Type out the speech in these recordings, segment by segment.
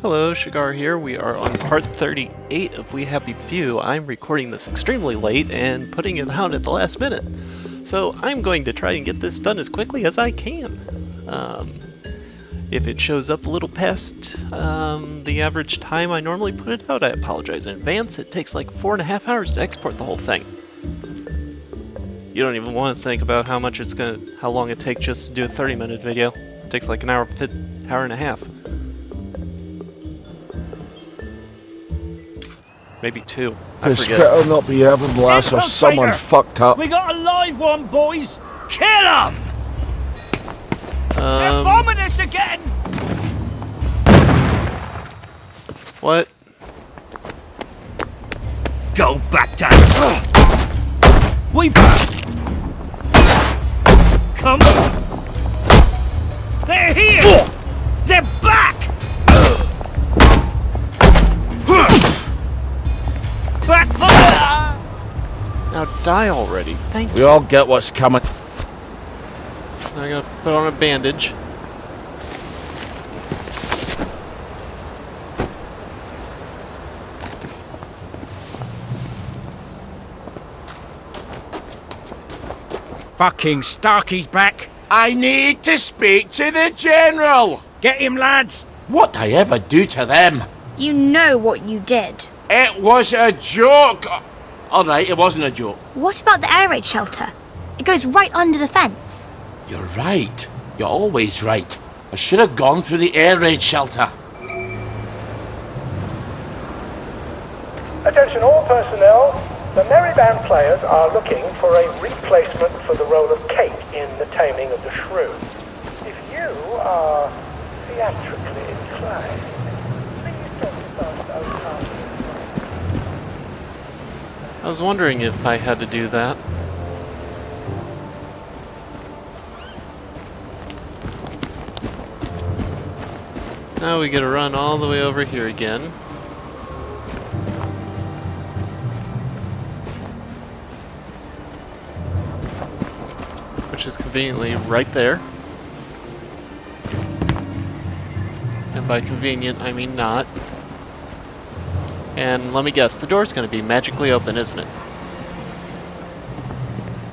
Hello, Shagar here. We are on part 38 of We Happy Few. I'm recording this extremely late and putting it out at the last minute. So I'm going to try and get this done as quickly as I can. If it shows up a little past the average time I normally put it out, I apologize in advance. It takes like 4.5 hours to export the whole thing. You don't even want to think about how long it takes just to do a 30-minute video. It takes like an hour and a half. Maybe 2. I This forget. better not be heaven, lass, or someone fucked up. We got a live one, boys! Kill 'em! They're bombing us again! What? Go back down! We... Come on! They're here! They're back! Backfire! Now die already. Thank We you. all get what's coming. Now I gotta put on a bandage. Fucking Starkey's back! I need to speak to the General! Get him, lads! What'd I ever do to them? You know what you did. It was a joke! Alright, it wasn't a joke. What about the air raid shelter? It goes right under the fence. You're right. You're always right. I should have gone through the air raid shelter. Attention all personnel. The Merry Band players are looking for a replacement for the role of Kate in The Taming of the Shrew. If you are theatrically inclined, please don't bust out. I was wondering if I had to do that. So now we gotta run all the way over here again. Which is conveniently right there. And by convenient, I mean not. And let me guess, the door's gonna be magically open, isn't it?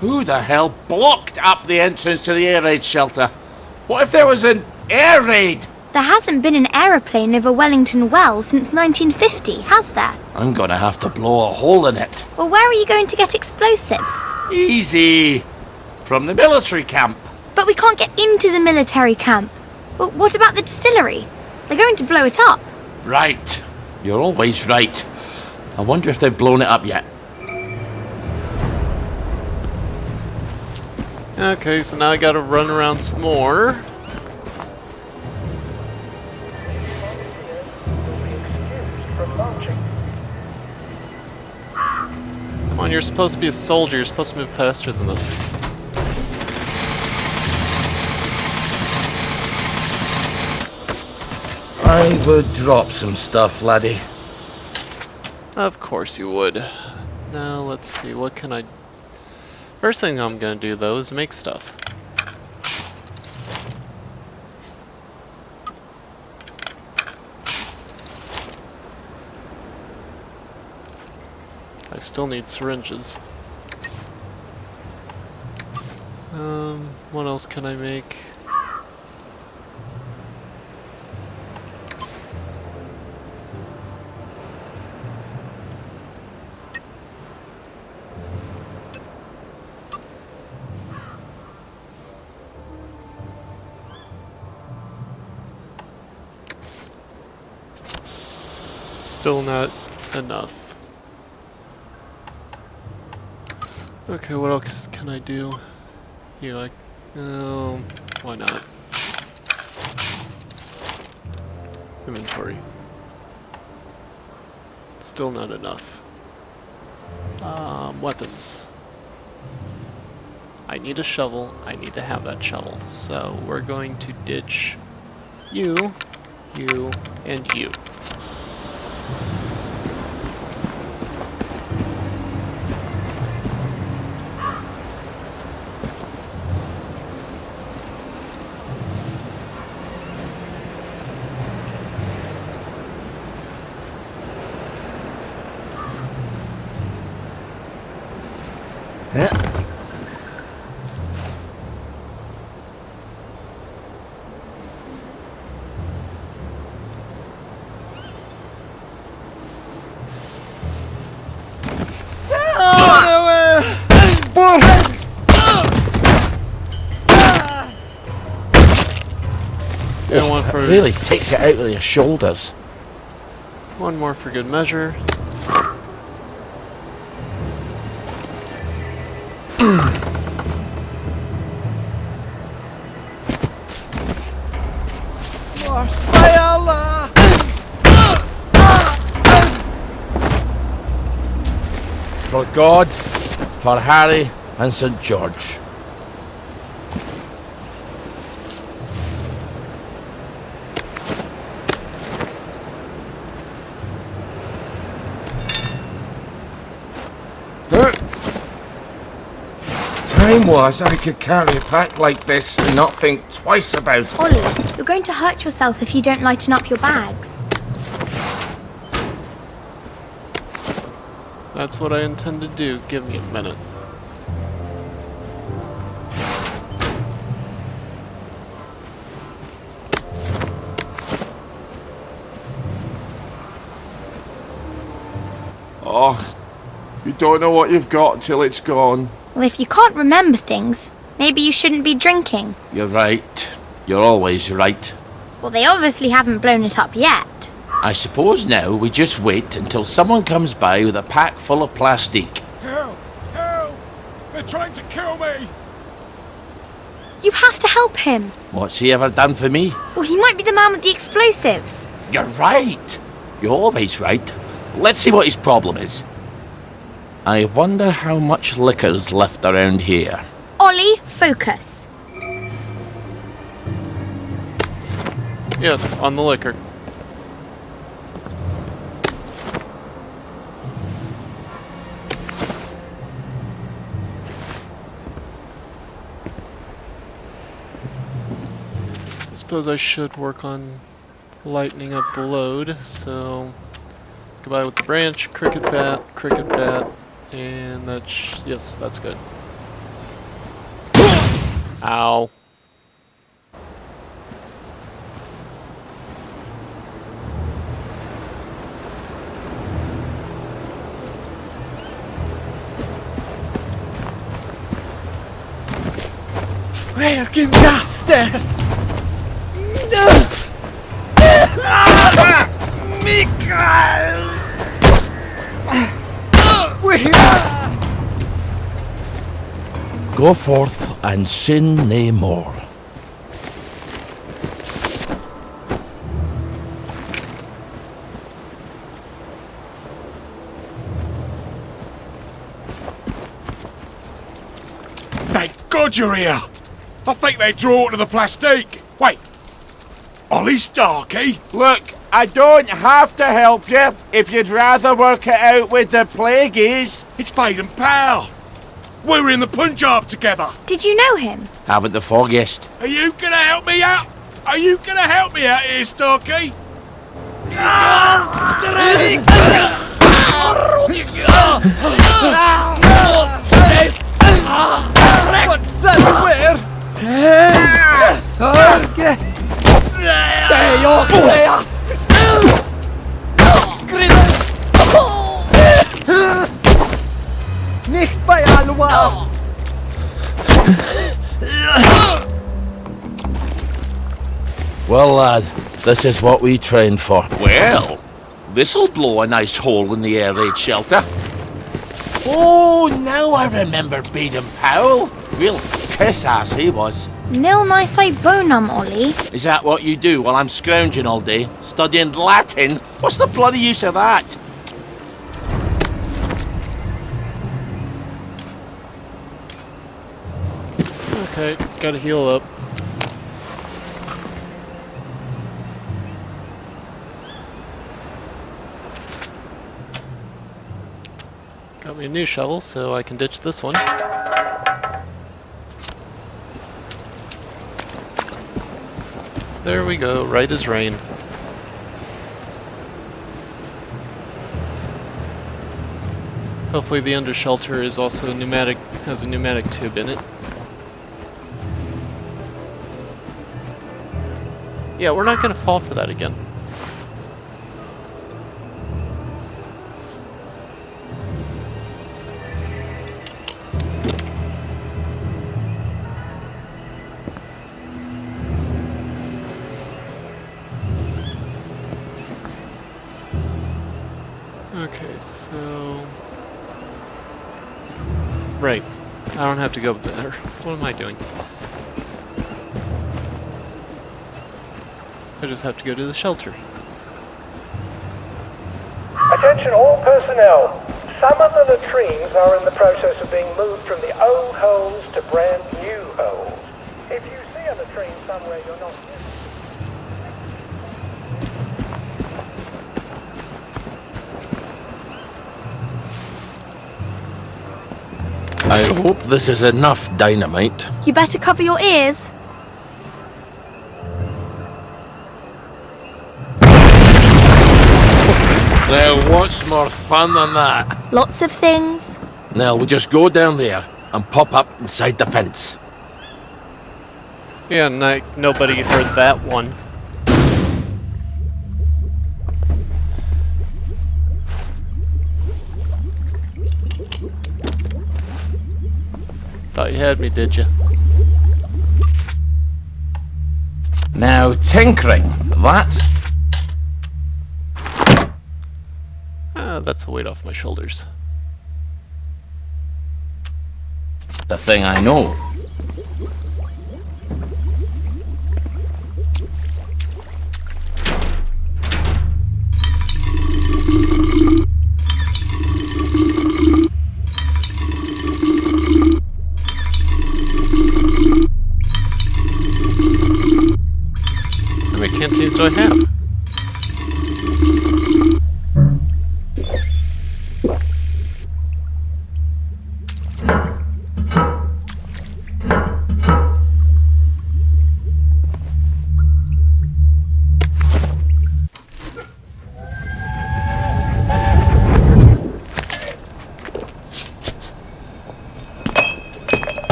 Who the hell blocked up the entrance to the air raid shelter? What if there was an air raid? There hasn't been an aeroplane over Wellington Wells since 1950, has there? I'm gonna have to blow a hole in it. Well, where are you going to get explosives? Easy. From the military camp. But we can't get into the military camp. Well, what about the distillery? They're going to blow it up. Right. You're always right. I wonder if they've blown it up yet. Okay, so now I gotta run around some more. Come on, you're supposed to be a soldier, you're supposed to move faster than this. I would drop some stuff, laddie. Of course you would. Now, let's see, what can I... First thing I'm gonna do, though, is make stuff. I still need syringes. What else can I make? Still not enough. Okay, what else can I do? You like, why not? Inventory. Still not enough. Weapons. I need a shovel. I need to have that shovel. So we're going to ditch you, and you. And one for Really takes it out of your shoulders. one more for good measure. For God, for Harry and St. George. Time was I could carry a pack like this and not think twice about it. Ollie, you're going to hurt yourself if you don't lighten up your bags. That's what I intend to do. Give me a minute. Oh, you don't know what you've got till it's gone. Well, if you can't remember things, maybe you shouldn't be drinking. You're right. You're always right. Well, they obviously haven't blown it up yet. I suppose now we just wait until someone comes by with a pack full of plastic. Help! Help! They're trying to kill me! You have to help him. What's he ever done for me? Well, he might be the man with the explosives. You're right. You're always right. Let's see what his problem is. I wonder how much liquor's left around here. Ollie, focus. Yes, on the liquor. I suppose I should work on lightening up the load, so goodbye with the branch, cricket bat, and that's, yes, that's good. Ow. Where can gas this? Go forth and sin nae more. Thank God you're here! I think they draw to the plastique. Wait, Ollie Starkey? Look, I don't have to help you if you'd rather work it out with the plagueies. It's Baden Powell. We were in the Punjab together. Did you know him? Haven't the foggiest. Are you gonna help me out? Are you gonna help me out here, Starkey? What's that? Where? Nicht bei Alwa. Well, lad, this is what we trained for. Well, this'll blow a nice hole in the air raid shelter. Oh, now I remember Baden Powell. Real piss-ass he was. Nil nisi bonum, Ollie. Is that what you do while I'm scrounging all day? Studying Latin? What's the bloody use of that? Okay, gotta heal up. Got me a new shovel, so I can ditch this one. There we go, right as rain. Hopefully the under shelter is also pneumatic, has a pneumatic tube in it. Yeah, we're not gonna fall for that again. Okay, so... Right. I don't have to go there. What am I doing? I just have to go to the shelter. Attention all personnel. Some of the latrines are in the process of being moved from the old holes to brand new holes. If you see a latrine somewhere you're not used I hope this is enough dynamite. You better cover your ears. Now, what's more fun than that? Lots of things. Now, we just go down there and pop up inside the fence. Yeah, nobody heard that one. Thought you had me, did you? Now, tinkering. That? That's a weight off my shoulders. The thing I know. How many canteens do I have?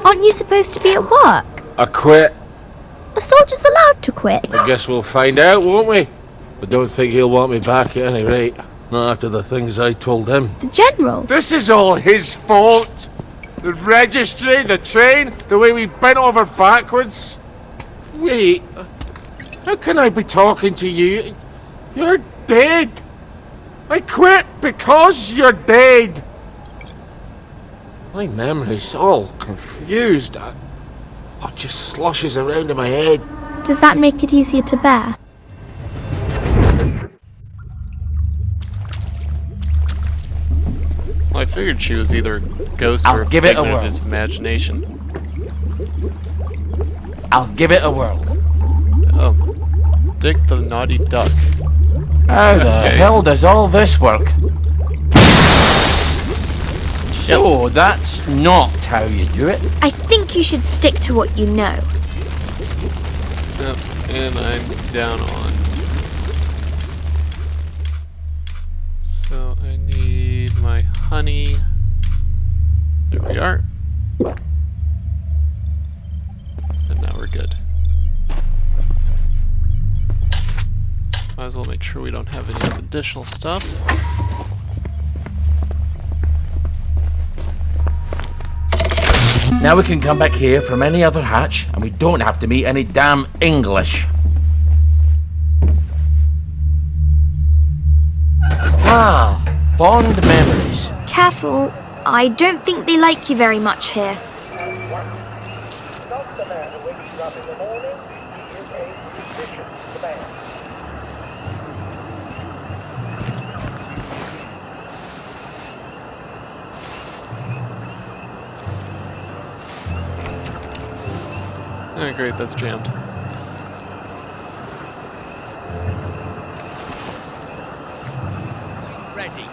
Aren't you supposed to be at work? I quit. A soldier's allowed to quit. I guess we'll find out, won't we? I don't think he'll want me back at any rate. Not after the things I told him. The general. This is all his fault. The registry, the train, the way we bent over backwards. Wait, how can I be talking to you? You're dead. I quit because you're dead. My memory's all confused. It just sloshes around in my head. Does that make it easier to bear? Well, I figured she was either a ghost I'll or a give it a figment of whirl. his imagination. I'll give it a whirl. Oh. Dick the Naughty Duck. How the hell does all this work? So, that's not how you do it. I think you should stick to what you know. Yep, and I'm down on. So I need my honey. There we are. And now we're good. Might as well make sure we don't have any additional stuff. Now we can come back here from any other hatch, and we don't have to meet any damn English. Ah, fond memories. Careful, I don't think they like you very much here. Not the man who wakes you up in the morning. He is a musician, the man. Oh great, that's jammed. Ready.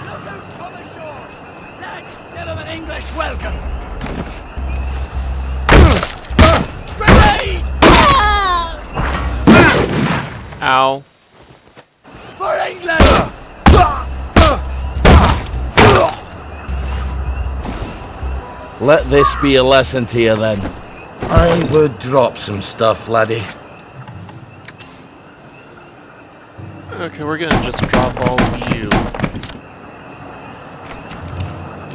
Look out, come ashore! Lads, English welcome! Grenade! Ow. For England! Let this be a lesson to you then. I would drop some stuff, laddie. Okay, we're gonna just drop all of you.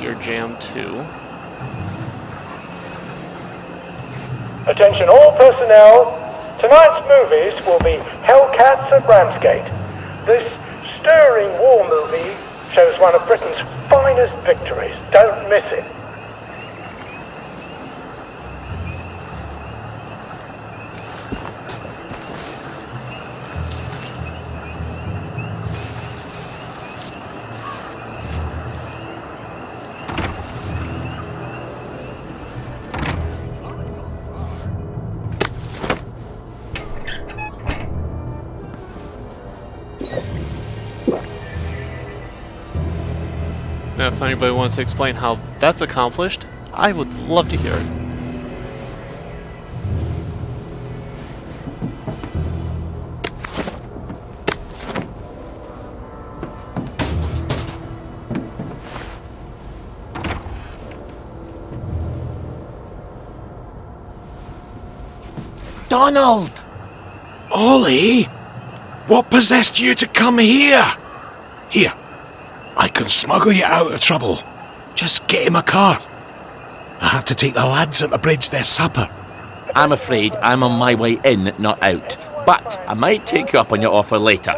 You're jammed too. Attention all personnel. Tonight's movies will be Hellcats at Ramsgate. This stirring war movie shows one of Britain's finest victories. Don't miss it. Now, if anybody wants to explain how that's accomplished, I would love to hear it. Donald! Ollie? What possessed you to come here? Here, I can smuggle you out of trouble. Just get in my car. I have to take the lads at the bridge their supper. I'm afraid I'm on my way in, not out. But I might take you up on your offer later.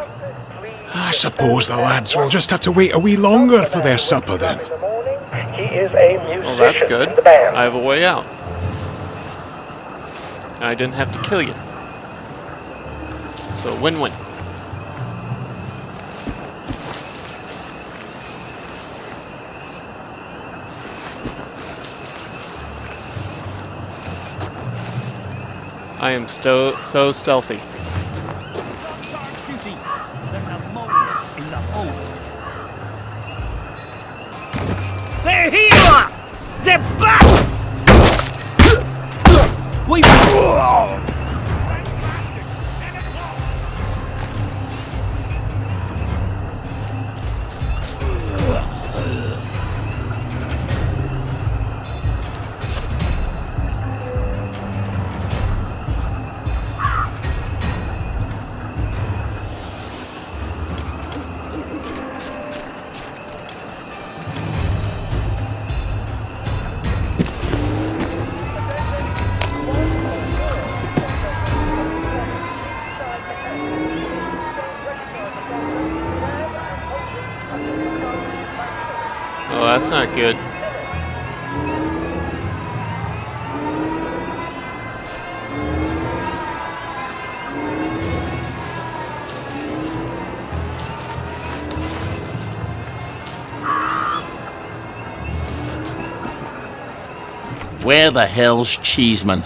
I suppose the lads will just have to wait a wee longer for their supper then. In the morning, he is a musician Well, that's good. in the band. I have a way out. And I didn't have to kill you. So, win-win. I am so stealthy. They're here! They're back! We... Oh, that's not good. Where the hell's Cheeseman?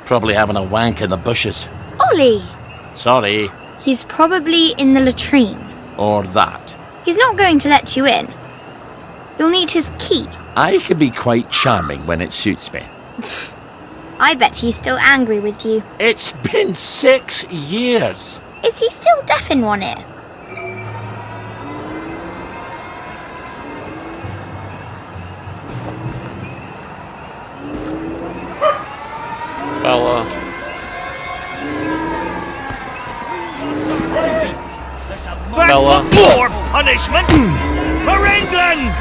Probably having a wank in the bushes. Ollie! Sorry. He's probably in the latrine. Or that. He's not going to let you in. You'll need his key. I can be quite charming when it suits me. I bet he's still angry with you. It's been 6 years. Is he still deaf in one ear? Bella. Back Bella. for more punishment! For England!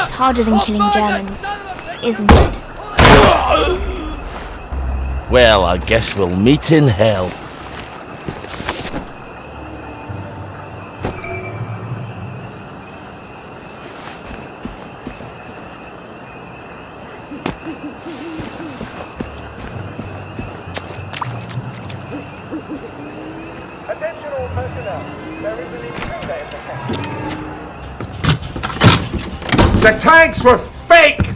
It's harder than killing Germans, isn't it? Well, I guess we'll meet in hell. Attention all personnel. There is an intruder in the camp. The tanks were fake!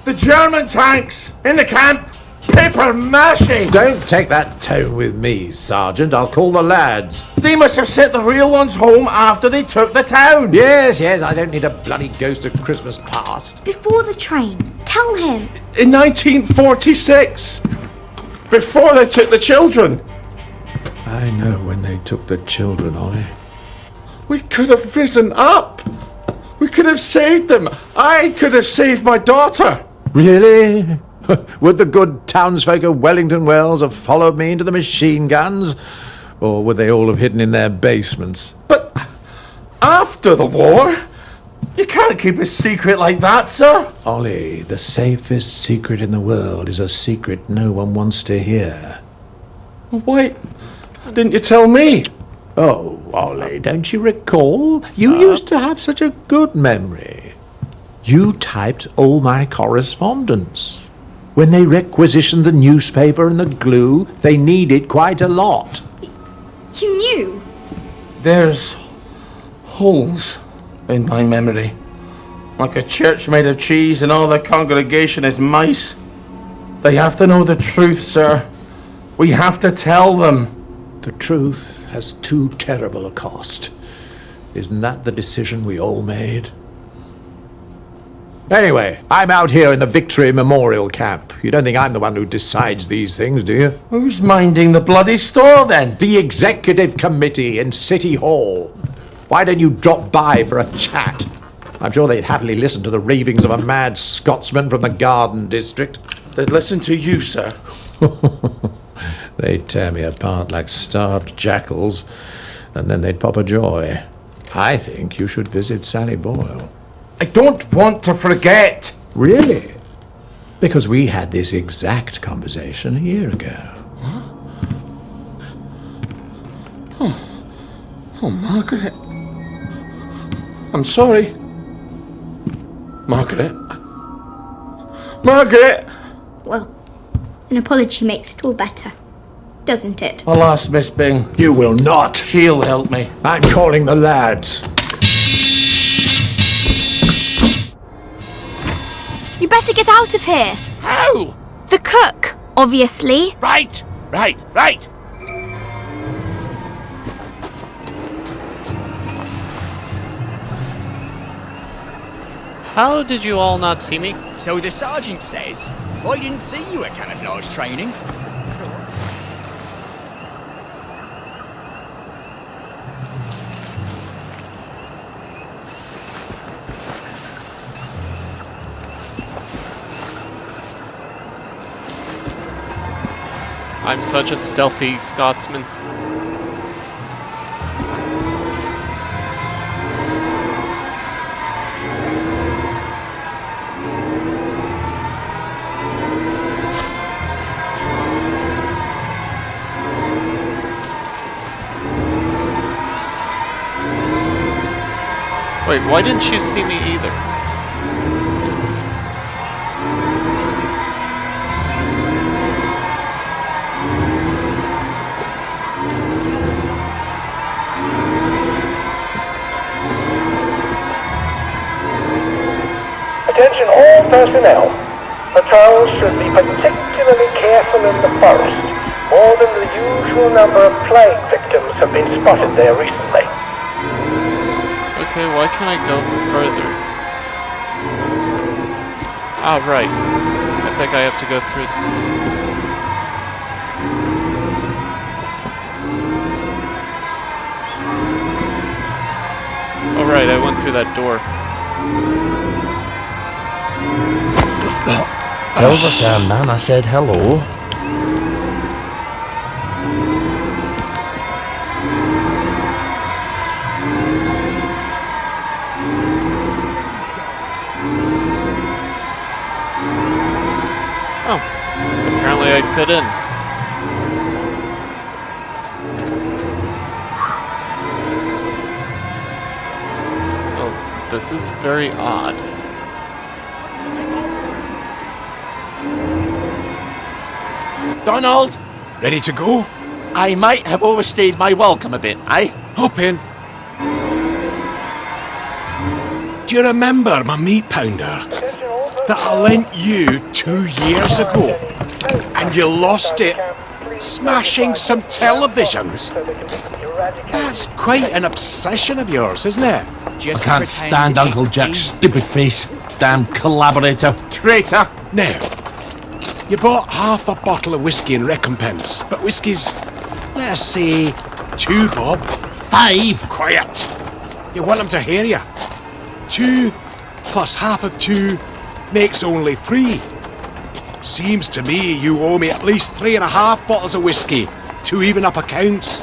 The German tanks in the camp! paper mache! Don't take that tone with me, Sergeant. I'll call the lads. They must have sent the real ones home after they took the town. Yes, I don't need a bloody ghost of Christmas past. Before the train, tell him. In 1946. Before they took the children. I know when they took the children, Ollie. We could have risen up. We could have saved them. I could have saved my daughter. Really? Would the good townsfolk of Wellington Wells have followed me into the machine guns? Or would they all have hidden in their basements? But after the war, you can't keep a secret like that, sir. Ollie, the safest secret in the world is a secret no one wants to hear. Why didn't you tell me? Oh, Ollie, don't you recall? You used to have such a good memory. You typed all my correspondence. When they requisitioned the newspaper and the glue, they needed quite a lot. You knew? There's holes in my memory. Like a church made of cheese and all the congregation is mice. They have to know the truth, sir. We have to tell them. The truth has too terrible a cost. Isn't that the decision we all made? Anyway, I'm out here in the Victory Memorial Camp. You don't think I'm the one who decides these things, do you? Who's minding the bloody store then? The Executive Committee in City Hall. Why don't you drop by for a chat? I'm sure they'd happily listen to the ravings of a mad Scotsman from the Garden District. They'd listen to you, sir. They'd tear me apart like starved jackals, and then they'd pop a joy. I think you should visit Sally Boyle. I don't want to forget. Really? Because we had this exact conversation a year ago. Oh, Margaret. I'm sorry. Margaret. Margaret! Well, an apology makes it all better, doesn't it? I'll ask Miss Bing. You will not. She'll help me. I'm calling the lads. You better get out of here. How? The cook, obviously. Right. How did you all not see me? So the sergeant says. I didn't see you at camouflage training. I'm such a stealthy Scotsman. Wait, why didn't you see me either? Attention all personnel. Patrols should be particularly careful in the forest. More than the usual number of plague victims have been spotted there recently. Okay, why can't I go further? Ah, right. I think I have to go through... Oh, right, I went through that door. Tell the Sandman I said hello. Oh, apparently I fit in. Oh, this is very odd. Donald, Ready to go? I might have overstayed my welcome a bit, eh? Hop in. Do you remember my meat pounder that I lent you 2 years ago? And you lost it, smashing some televisions. That's quite an obsession of yours, isn't it? I can't stand Uncle Jack's stupid face. Damn collaborator, traitor. Now, you bought half a bottle of whiskey in recompense, but whiskey's, let's say, 2 bob. 5. Quiet. You want them to hear you. 2 plus half of 2 makes only 3. Seems to me you owe me at least 3.5 bottles of whiskey to even up accounts.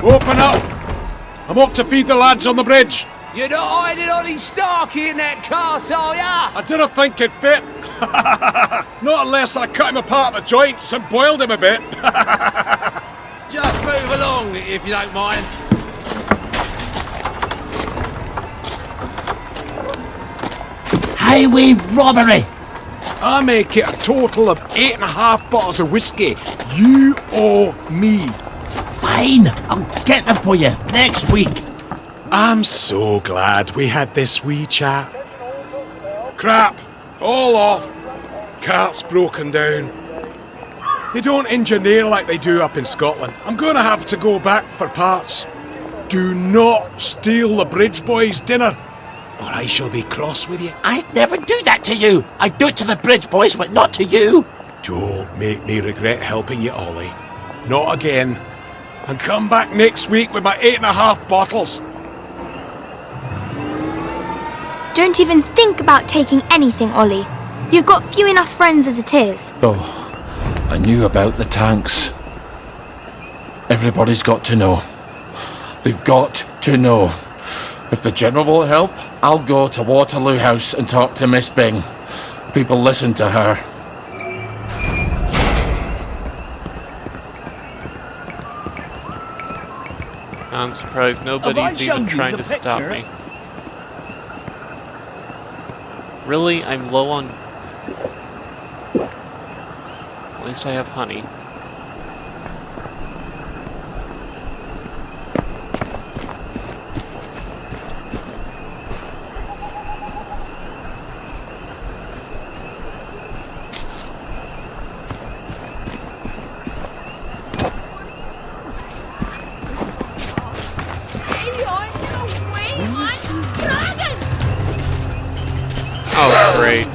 Open up! I'm off to feed the lads on the bridge. You're not hiding Ollie Starkey in that cart, are ya? I didn't think it fit. Not unless I cut him apart at the joints and boiled him a bit. Just move along, if you don't mind. Highway robbery. I make it a total of 8.5 bottles of whiskey. You owe me. Fine, I'll get them for you next week. I'm so glad we had this wee chat. Crap, all off. Cart's broken down. They don't engineer like they do up in Scotland. I'm going to have to go back for parts. Do not steal the bridge boys' dinner, or I shall be cross with you. I'd never do that to you. I'd do it to the bridge boys, but not to you. Don't make me regret helping you, Ollie. Not again. And come back next week with my 8.5 bottles. Don't even think about taking anything, Ollie. You've got few enough friends as it is. Oh, I knew about the tanks. Everybody's got to know. They've got to know. If the General will help, I'll go to Waterloo House and talk to Miss Bing. People listen to her. I'm surprised nobody's even trying to stop me. Really? I'm low on... At least I have honey. Oh, great.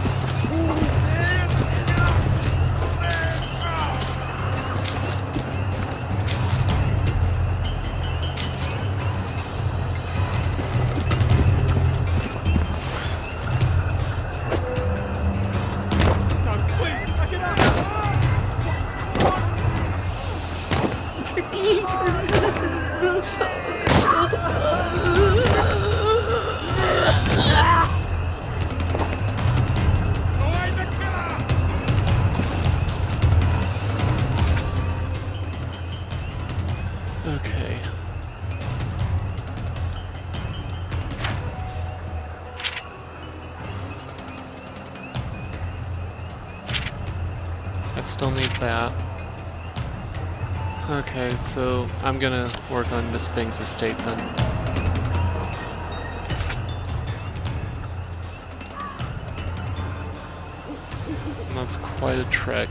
Okay. I still need that. Okay, so I'm gonna work on Miss Bing's estate then. And that's quite a trek.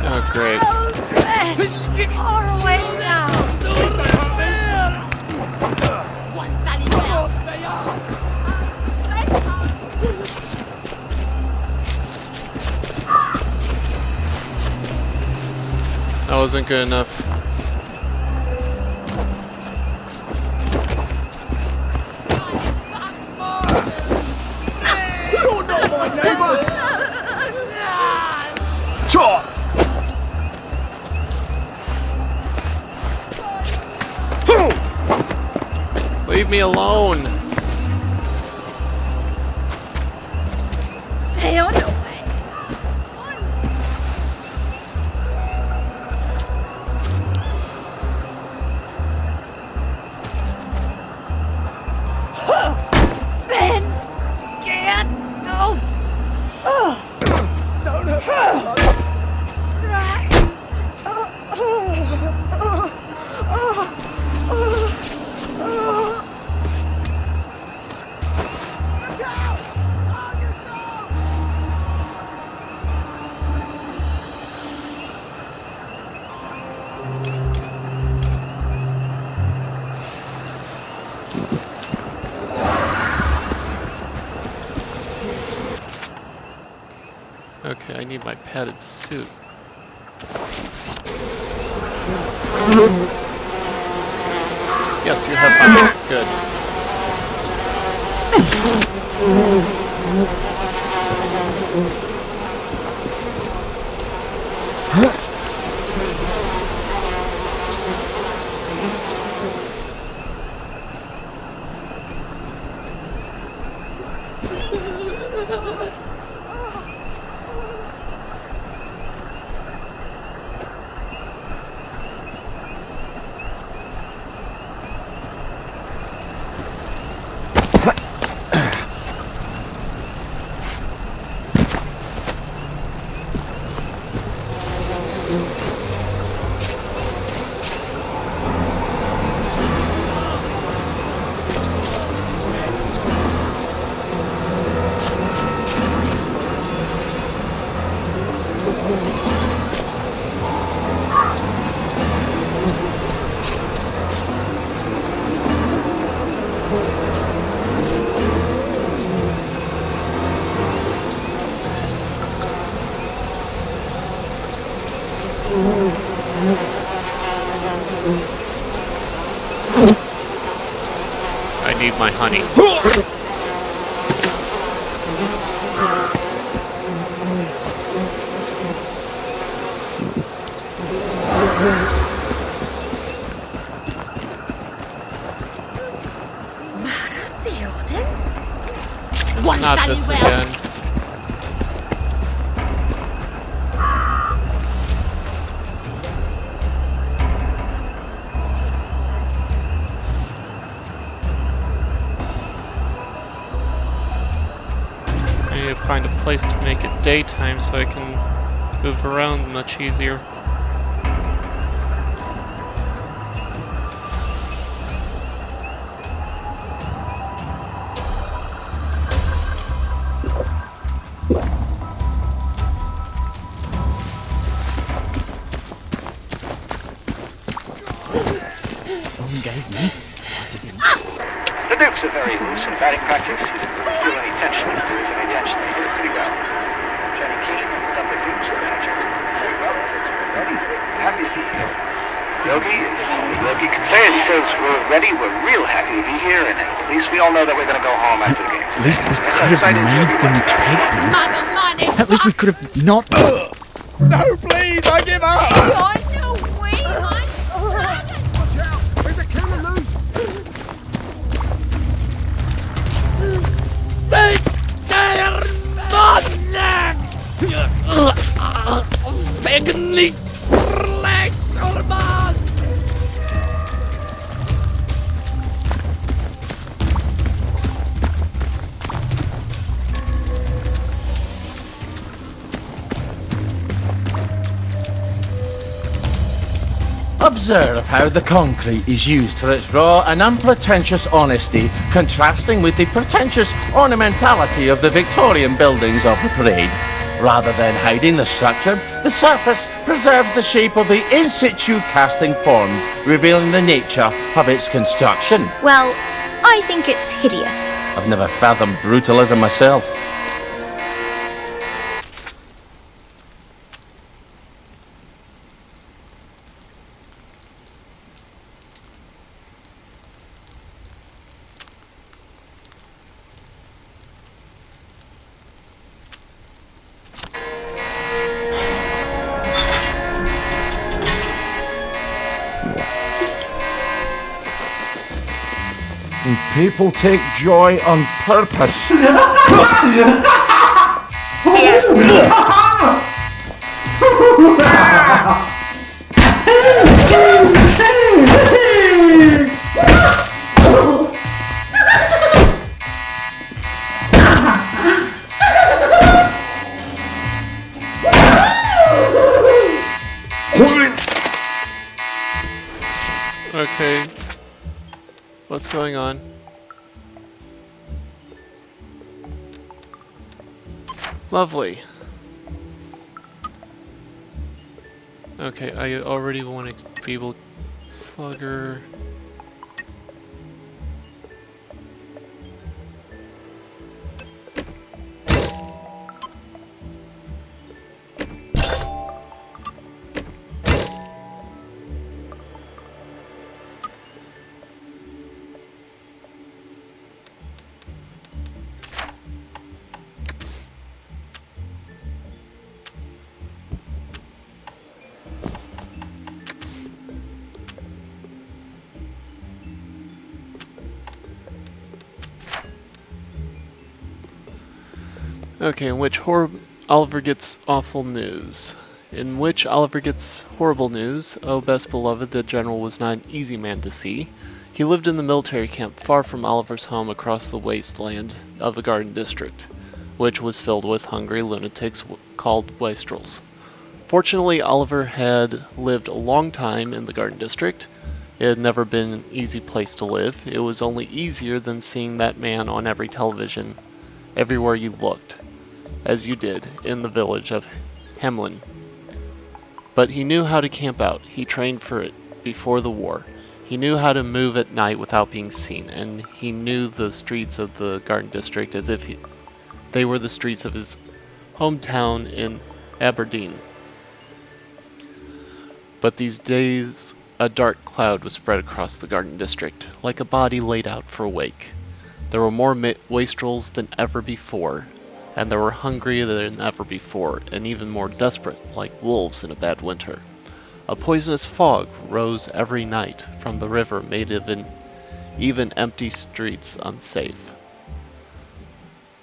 Oh, great. That wasn't good enough. Leave me alone! Stay on your way. Ben! Get down! Don't hurt me. Okay, I need my padded suit. Yes, you have fun. Good. I need my honey. Not this again. I need to find a place to make it daytime so I can move around much easier. The Duke's a very loose in batting practice. He didn't really feel any tension if there is any tension. He did it pretty well. Jenny Keane opened up the Duke's manager. Very well. Ready. Happy to be here. Yogi can say it. He says, we're ready, we're real happy to be here, and at least we all know that we're going to go home after the game. At least we could have made them take them. At least we could have not. No, please, I give up! Observe how the concrete is used for its raw and unpretentious honesty, contrasting with the pretentious ornamentality of the Victorian buildings of the parade. Rather than hiding the structure, the surface preserves the shape of the in situ casting forms, revealing the nature of its construction. Well, I think it's hideous. I've never fathomed brutalism myself. And people take joy on purpose. Okay. What's going on? Lovely. Okay, I already want to be able... Slugger... Okay, in which Oliver gets awful news. In which Oliver gets horrible news, oh best beloved, the general was not an easy man to see. He lived in the military camp far from Oliver's home across the wasteland of the Garden District, which was filled with hungry lunatics called wastrels. Fortunately, Oliver had lived a long time in the Garden District. It had never been an easy place to live. It was only easier than seeing that man on every television, everywhere you looked, as you did in the village of Hemlin. But he knew how to camp out. He trained for it before the war. He knew how to move at night without being seen, and he knew the streets of the Garden District as if they were the streets of his hometown in Aberdeen. But these days, a dark cloud was spread across the Garden District, like a body laid out for a wake. There were more wastrels than ever before, and they were hungrier than ever before, and even more desperate, like wolves in a bad winter. A poisonous fog rose every night from the river, made even empty streets unsafe.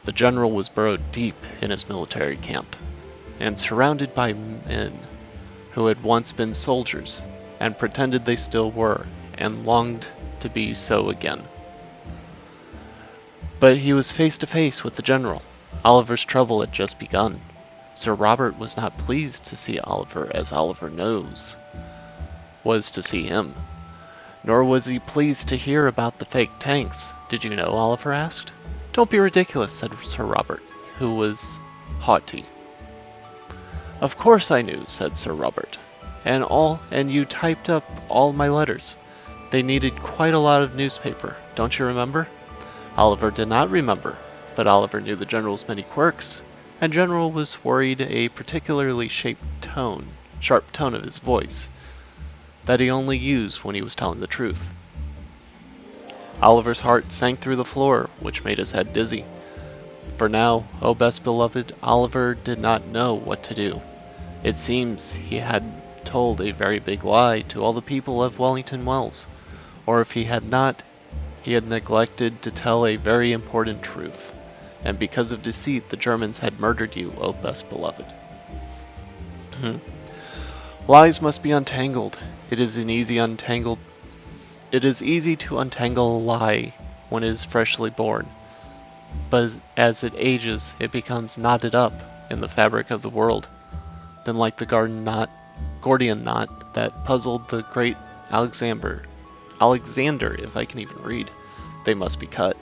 The general was burrowed deep in his military camp, and surrounded by men who had once been soldiers, and pretended they still were, and longed to be so again. But he was face to face with the general. Oliver's trouble had just begun. Sir Robert was not pleased to see Oliver as Oliver knows was to see him. Nor was he pleased to hear about the fake tanks. Did you know? Oliver asked. Don't be ridiculous, said Sir Robert, who was haughty. Of course I knew, said Sir Robert. And you typed up all my letters. They needed quite a lot of newspaper, don't you remember? Oliver did not remember, but Oliver knew the general's many quirks, and General was worried a particularly sharp tone of his voice, that he only used when he was telling the truth. Oliver's heart sank through the floor, which made his head dizzy. For now, oh best beloved, Oliver did not know what to do. It seems he had told a very big lie to all the people of Wellington Wells, or if he had not, he had neglected to tell a very important truth, and because of deceit the Germans had murdered you, oh best beloved. Lies must be untangled. It is easy to untangle a lie when it is freshly born, but as it ages, it becomes knotted up in the fabric of the world. Then like the Gordian knot that puzzled the great Alexander, if I can even read, they must be cut.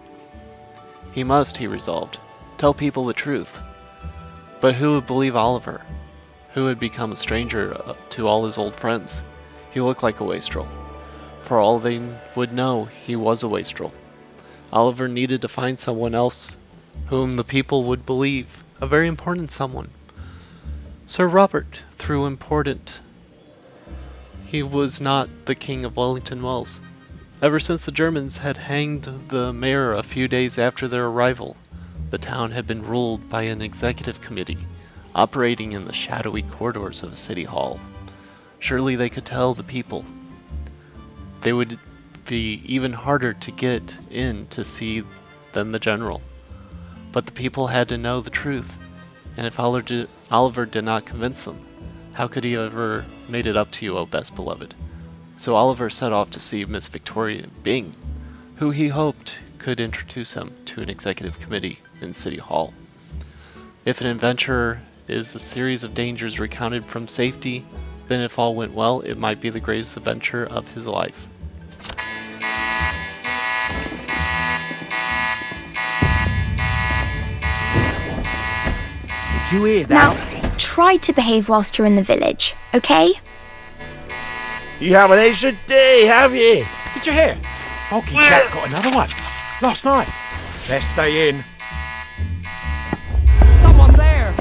He must, he resolved, tell people the truth. But who would believe Oliver, who had become a stranger to all his old friends? He looked like a wastrel. For all they would know, he was a wastrel. Oliver needed to find someone else whom the people would believe, a very important someone. Sir Robert, through important, he was not the King of Wellington Wells. Ever since the Germans had hanged the mayor a few days after their arrival, the town had been ruled by an executive committee, operating in the shadowy corridors of a city hall. Surely they could tell the people. They would be even harder to get in to see than the general. But the people had to know the truth, and if Oliver did not convince them, how could he ever made it up to you, O best beloved? So Oliver set off to see Miss Victoria Byng, who he hoped could introduce him to an executive committee in City Hall. If an adventure is a series of dangers recounted from safety, then if all went well, it might be the greatest adventure of his life. Did you hear Now, that? try to behave whilst you're in the village, okay? You have an extra day, have you? Did you hear? Bulky chap got another one. Last night. Best stay in. Someone there!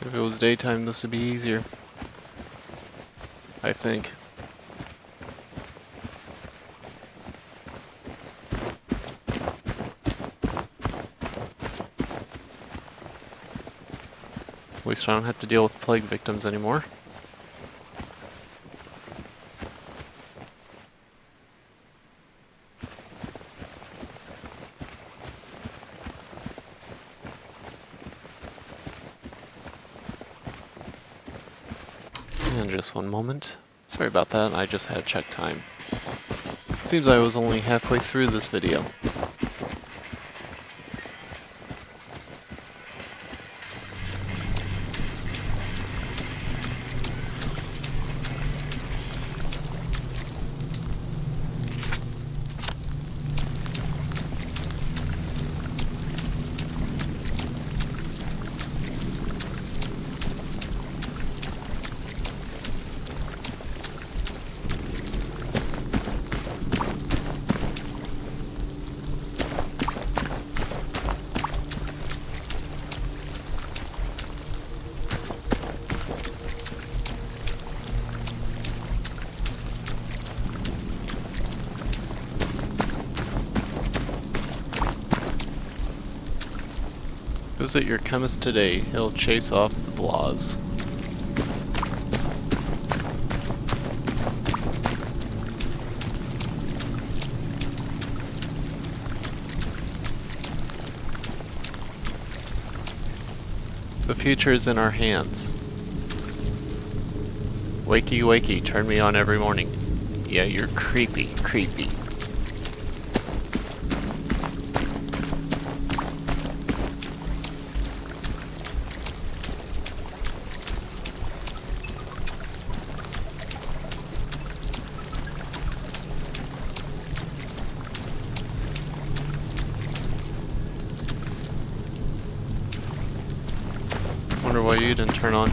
If it was daytime, this would be easier. I think. At least I don't have to deal with plague victims anymore. And just one moment. Sorry about that, I just had check time. Seems I was only halfway through this video. Visit your chemist today. He'll chase off the blahs. The future is in our hands. Wakey wakey, turn me on every morning. Yeah, you're creepy, creepy. Wonder why you didn't turn on.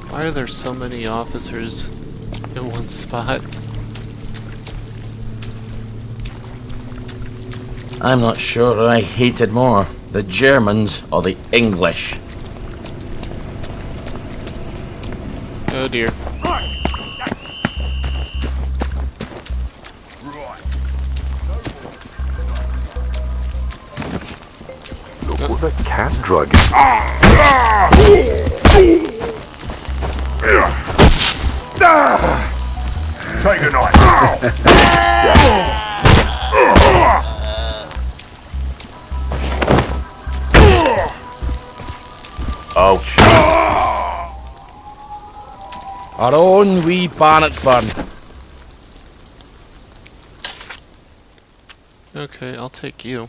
Why are there so many officers in one spot? I'm not sure who I hated more, the Germans or the English. Oh dear. What a cat drug. Take a knife. Ouch. Our own wee Bannockburn. Okay, I'll take you.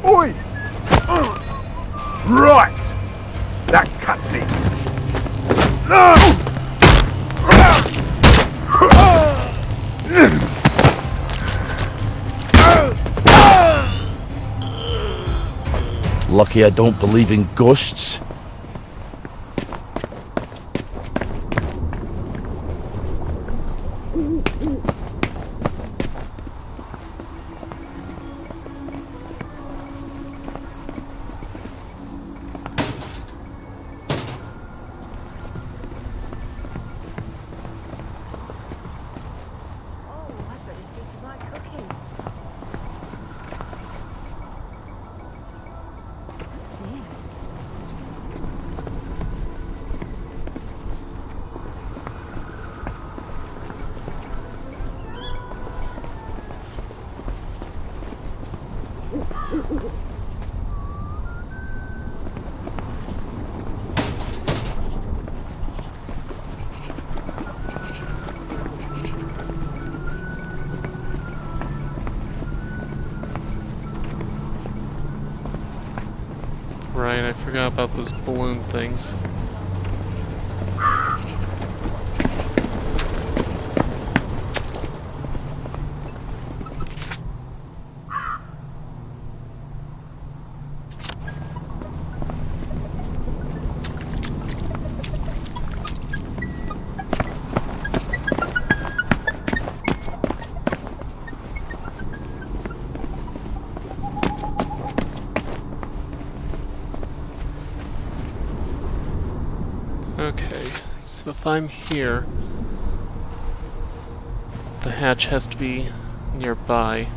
Oi! Right! That cuts it. Lucky I don't believe in ghosts. Right, I forgot about those balloon things. Okay, so if I'm here, the hatch has to be nearby.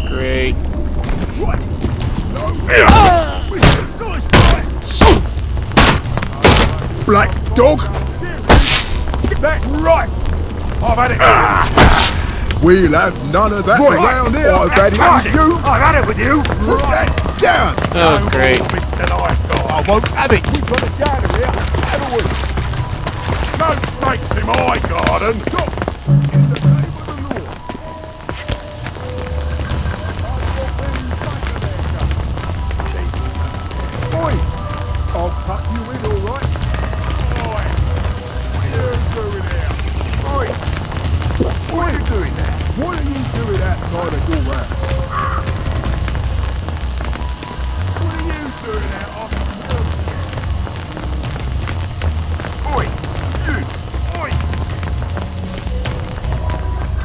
Great. Black dog! That's right! I've had it. We'll have none of that around here. I've had it with you. I've had it with you. Put that down! Oh, great. I won't have it. We've got a garden here, haven't we? No snakes in my garden. In the name of the Lord. Oi! I'll cut you in, all right? Oi! What are you doing here? Oi! What are you doing there? What are you doing outside of your house? What are you doing out on the road? Oi! You! Oi!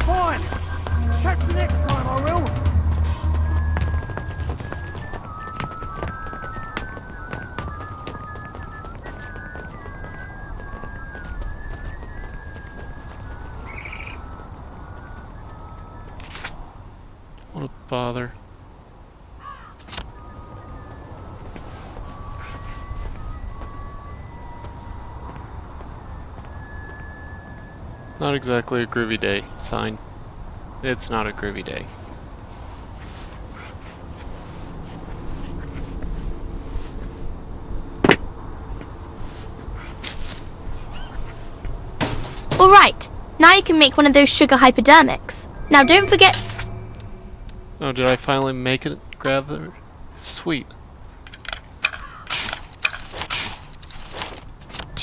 Fine! Catch you next time, I will! What a bother. Not exactly a groovy day, sign. It's not a groovy day. Alright, now you can make one of those sugar hypodermics. Now don't forget... Oh, did I finally make it grab it? Sweet.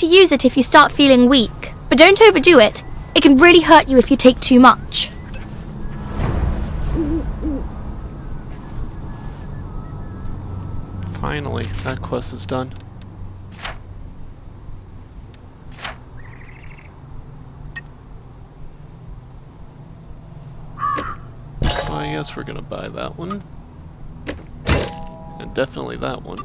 to use it if you start feeling weak, but don't overdo it. It can really hurt you if you take too much. Finally, that quest is done. Well, I guess we're gonna buy that one. And definitely that one.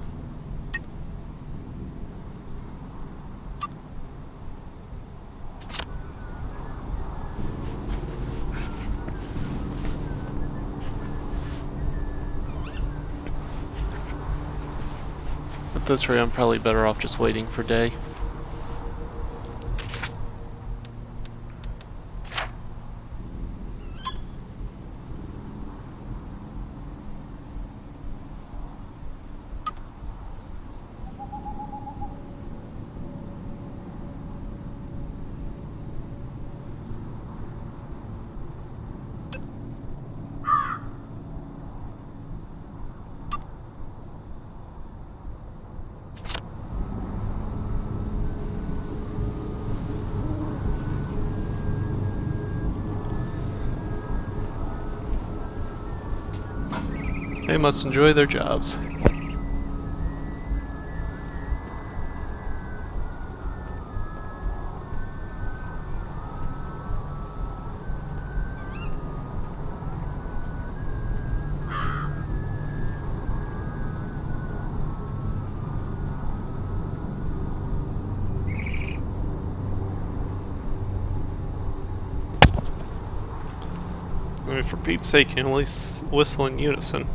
At this rate, I'm probably better off just waiting for day. They must enjoy their jobs. I mean, for Pete's sake, you can at least whistle in unison.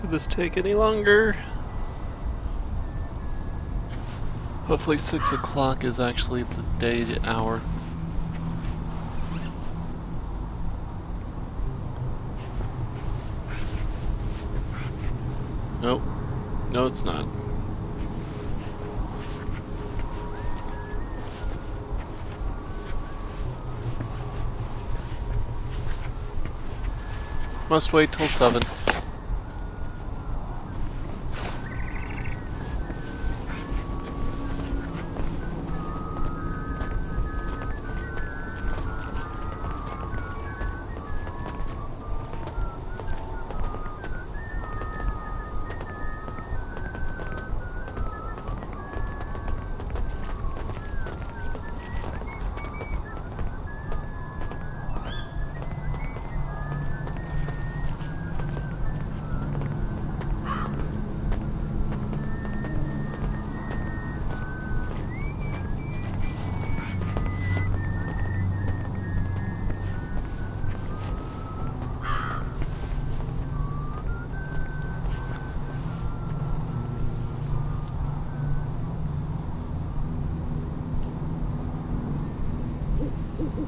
Could this take any longer? Hopefully 6 o'clock is actually the day hour. Nope. No, it's not. Must wait till 7.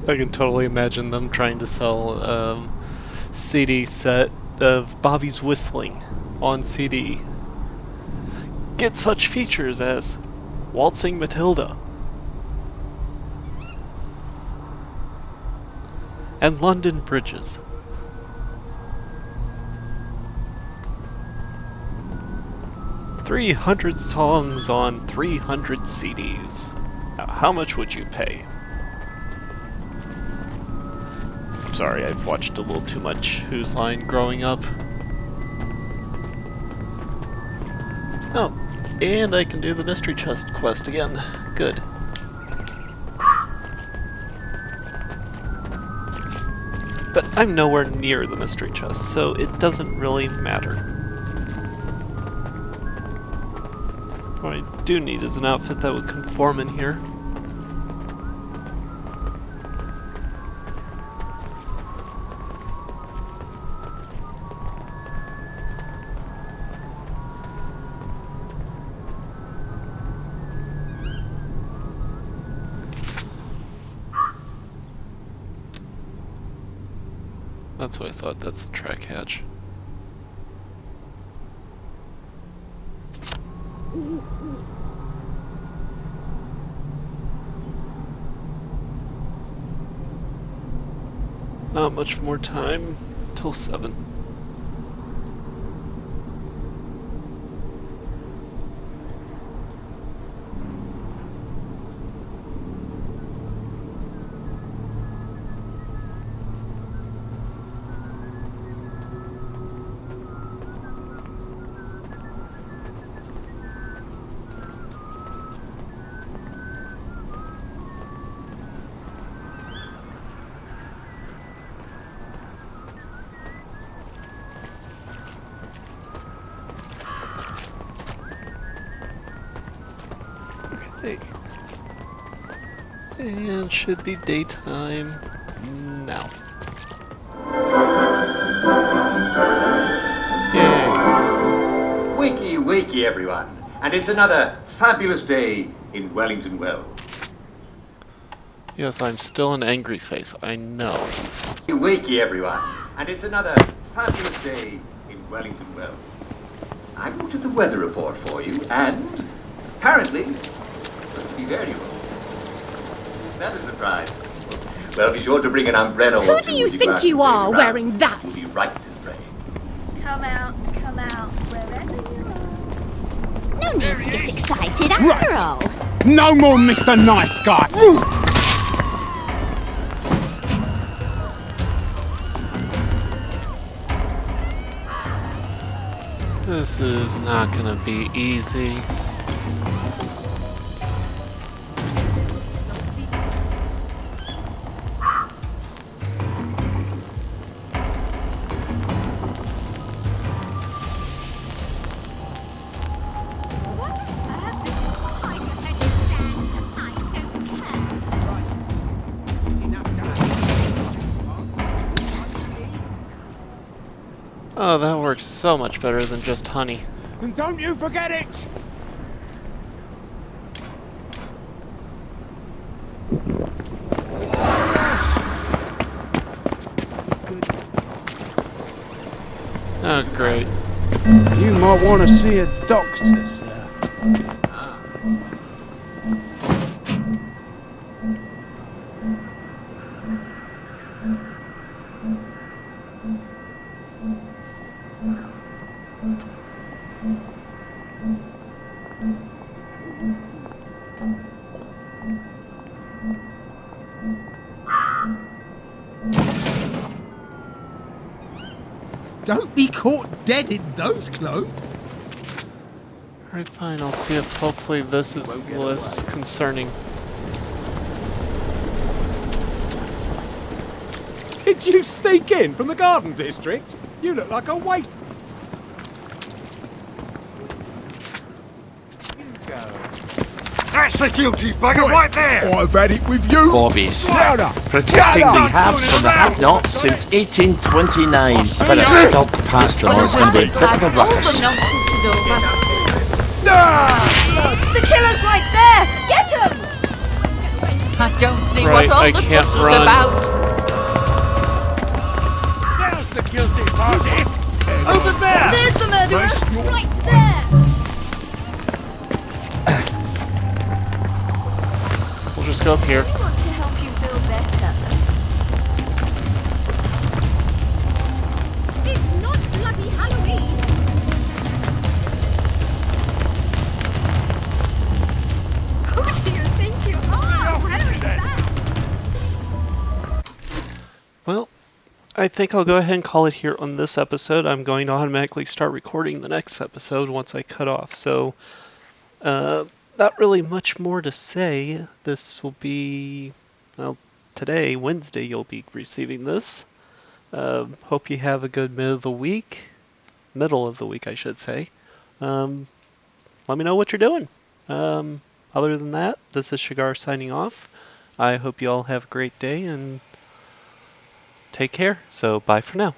I can totally imagine them trying to sell CD set of Bobby's whistling on CD. Get such features as Waltzing Matilda and London Bridges. "300 songs on 300 CDs. Now, how much would you pay?" Sorry, I've watched a little too much Whose Line growing up. Oh, and I can do the mystery chest quest again. Good. But I'm nowhere near the mystery chest, so it doesn't really matter. What I do need is an outfit that would conform in here. That's what I thought, that's the track hatch. Not much more time till 7. Okay. And should be daytime now. Yay! Wakey, wakey, everyone. And it's another fabulous day in Wellington Well. Yes, I'm still an angry face, I know. Wakey, everyone. And it's another fabulous day in Wellington Well. I looked at the weather report for you, and apparently, it's going to be variable. That is a surprise. Well, be sure to bring an umbrella. Who do you think you are wearing that? You'll be right to spray. Come out, wherever you are. No need to get excited after all. No more Mr. Nice Guy. This is not gonna be easy. Oh, that works so much better than just honey. And don't you forget it! Oh, great. You might want to see a doctor, sir. Don't be caught dead in those clothes. Alright, fine, I'll see if hopefully this is less concerning. Did you sneak in from the Garden District? You look like a waste. That's the guilty bugger right there! I've had it with you. Bobbies. Louder. Protecting the Louder. haves from the have-nots since 1829. Better skulk past them or it's going to be a bit of a All the ruckus. nonsense is over. Ah! The killer's right there! Get him! I don't see Right, what all I the can't fuss is run. about. There's the guilty party! Over there! There's the murderer! Nice. Right there! We'll just go up here. I want to help you feel better. It's not bloody Halloween! Who do you think you are? Very bad! Well, I think I'll go ahead and call it here on this episode. I'm going to automatically start recording the next episode once I cut off. So, not really much more to say. This will be, well, today, Wednesday, you'll be receiving this. Hope you have a good middle of the week, I should say. Let me know what you're doing. Other than that, this is Shagar signing off. I hope you all have a great day and take care. So bye for now.